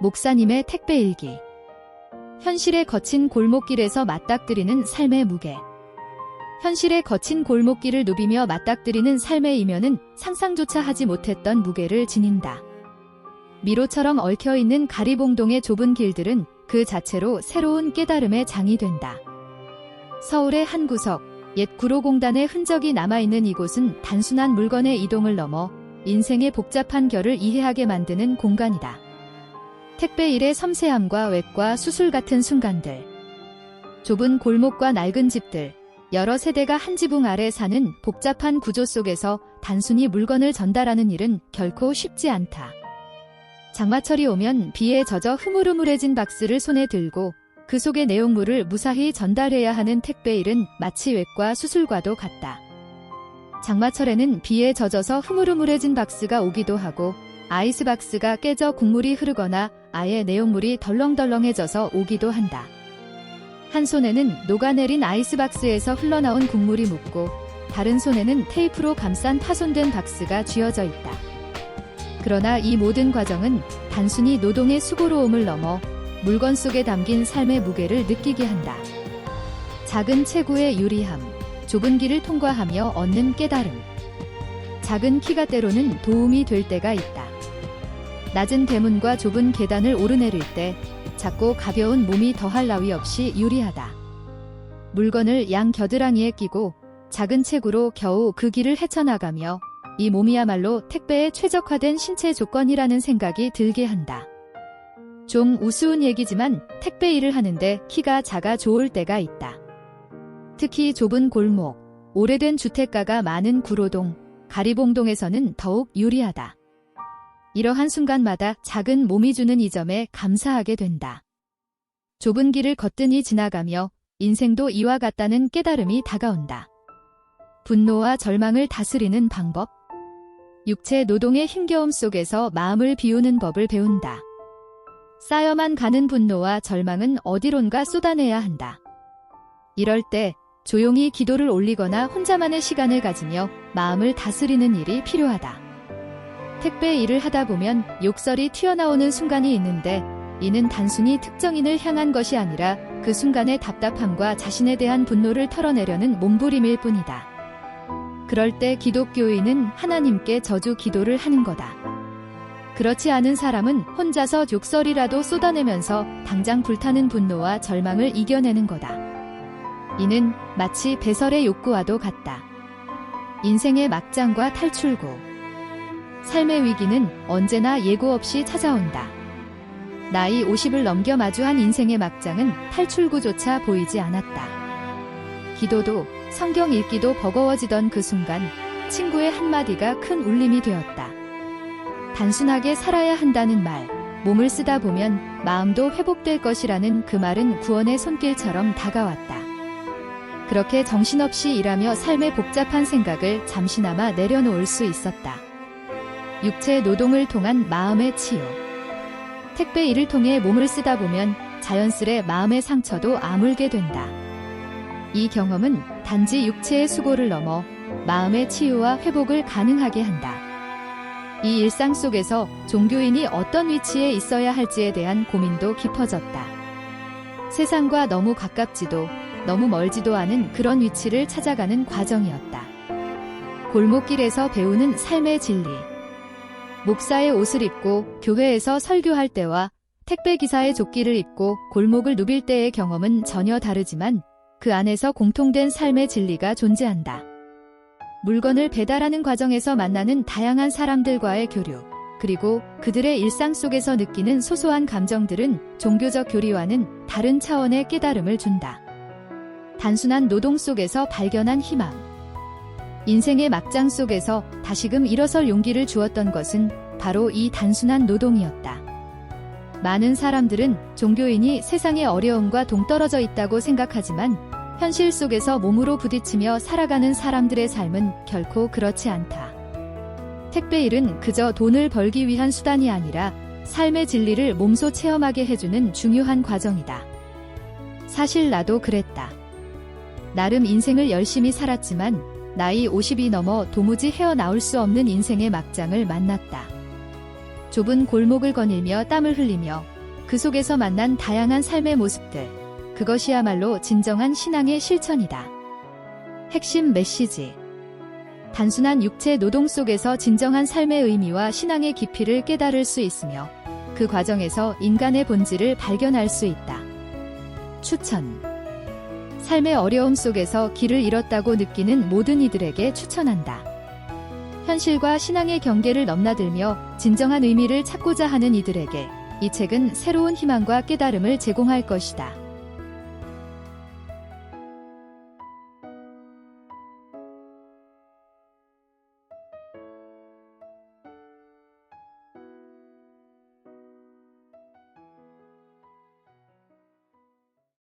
목사님의 택배 일기. 현실의 거친 골목길에서 맞닥뜨리는 삶의 무게. 현실의 거친 골목길을 누비며 맞닥뜨리는 삶의 이면은 상상조차 하지 못했던 무게를 지닌다. 미로처럼 얽혀있는 가리봉동의 좁은 길들은 그 자체로 새로운 깨달음의 장이 된다. 서울의 한 구석, 옛 구로공단의 흔적이 남아있는 이곳은 단순한 물건의 이동을 넘어 인생의 복잡한 결을 이해하게 만드는 공간이다. 택배 일의 섬세함과 외과 수술 같은 순간들. 좁은 골목과 낡은 집들, 여러 세대가 한 지붕 아래 사는 복잡한 구조 속에서 단순히 물건을 전달하는 일은 결코 쉽지 않다. 장마철이 오면 비에 젖어 흐물흐물해진 박스를 손에 들고 그 속의 내용물을 무사히 전달해야 하는 택배 일은 마치 외과 수술과도 같다. 장마철에는 비에 젖어서 흐물흐물해진 박스가 오기도 하고 아이스박스가 깨져 국물이 흐르거나 아예 내용물이 덜렁덜렁해져서 오기도 한다. 한 손에는 녹아내린 아이스박스에서 흘러나온 국물이 묻고 다른 손에는 테이프로 감싼 파손된 박스가 쥐어져 있다. 그러나 이 모든 과정은 단순히 노동의 수고로움을 넘어 물건 속에 담긴 삶의 무게를 느끼게 한다. 작은 체구의 유리함, 좁은 길을 통과하며 얻는 깨달음. 작은 키가 때로는 도움이 될 때가 있다. 낮은 대문과 좁은 계단을 오르내릴 때 작고 가벼운 몸이 더할 나위 없이 유리하다. 물건을 양 겨드랑이에 끼고 작은 체구로 겨우 그 길을 헤쳐나가며 이 몸이야말로 택배에 최적화된 신체 조건이라는 생각이 들게 한다. 좀 우스운 얘기지만 택배 일을 하는데 키가 작아 좋을 때가 있다. 특히 좁은 골목, 오래된 주택가가 많은 구로동, 가리봉동에서는 더욱 유리하다. 이러한 순간마다 작은 몸이 주는 이 점에 감사하게 된다. 좁은 길을 거뜬히 지나가며 인생도 이와 같다는 깨달음이 다가온다. 분노와 절망을 다스리는 방법. 육체 노동의 힘겨움 속에서 마음을 비우는 법을 배운다. 쌓여만 가는 분노와 절망은 어디론가 쏟아내야 한다. 이럴 때 조용히 기도를 올리거나 혼자만의 시간을 가지며 마음을 다스리는 일이 필요하다. 택배 일을 하다 보면 욕설이 튀어나오는 순간이 있는데 이는 단순히 특정인을 향한 것이 아니라 그 순간의 답답함과 자신에 대한 분노를 털어내려는 몸부림일 뿐이다. 그럴 때 기독교인은 하나님께 저주 기도를 하는 거다. 그렇지 않은 사람은 혼자서 욕설이라도 쏟아내면서 당장 불타는 분노와 절망을 이겨내는 거다. 이는 마치 배설의 욕구와도 같다. 인생의 막장과 탈출구. 삶의 위기는 언제나 예고 없이 찾아온다. 나이 50을 넘겨 마주한 인생의 막장은 탈출구조차 보이지 않았다. 기도도 성경 읽기도 버거워지던 그 순간 친구의 한마디가 큰 울림이 되었다. 단순하게 살아야 한다는 말, 몸을 쓰다 보면 마음도 회복될 것이라는 그 말은 구원의 손길처럼 다가왔다. 그렇게 정신없이 일하며 삶의 복잡한 생각을 잠시나마 내려놓을 수 있었다. 육체 노동을 통한 마음의 치유. 택배 일을 통해 몸을 쓰다 보면 자연스레 마음의 상처도 아물게 된다. 이 경험은 단지 육체의 수고를 넘어 마음의 치유와 회복을 가능하게 한다. 이 일상 속에서 종교인이 어떤 위치에 있어야 할지에 대한 고민도 깊어졌다. 세상과 너무 가깝지도 너무 멀지도 않은 그런 위치를 찾아가는 과정이었다. 골목길에서 배우는 삶의 진리. 목사의 옷을 입고 교회에서 설교할 때와 택배기사의 조끼를 입고 골목을 누빌 때의 경험은 전혀 다르지만 그 안에서 공통된 삶의 진리가 존재한다. 물건을 배달하는 과정에서 만나는 다양한 사람들과의 교류, 그리고 그들의 일상 속에서 느끼는 소소한 감정들은 종교적 교리와는 다른 차원의 깨달음을 준다. 단순한 노동 속에서 발견한 희망. 인생의 막장 속에서 다시금 일어설 용기를 주었던 것은 바로 이 단순한 노동이었다. 많은 사람들은 종교인이 세상의 어려움과 동떨어져 있다고 생각하지만 현실 속에서 몸으로 부딪히며 살아가는 사람들의 삶은 결코 그렇지 않다. 택배 일은 그저 돈을 벌기 위한 수단이 아니라 삶의 진리를 몸소 체험하게 해주는 중요한 과정이다. 사실 나도 그랬다. 나름 인생을 열심히 살았지만 나이 50이 넘어 도무지 헤어나올 수 없는 인생의 막장을 만났다. 좁은 골목을 거닐며 땀을 흘리며 그 속에서 만난 다양한 삶의 모습들. 그것이야말로 진정한 신앙의 실천이다. 핵심 메시지. 단순한 육체 노동 속에서 진정한 삶의 의미와 신앙의 깊이를 깨달을 수 있으며 그 과정에서 인간의 본질을 발견할 수 있다. 추천. 삶의 어려움 속에서 길을 잃었다고 느끼는 모든 이들에게 추천한다. 현실과 신앙의 경계를 넘나들며 진정한 의미를 찾고자 하는 이들에게 이 책은 새로운 희망과 깨달음을 제공할 것이다.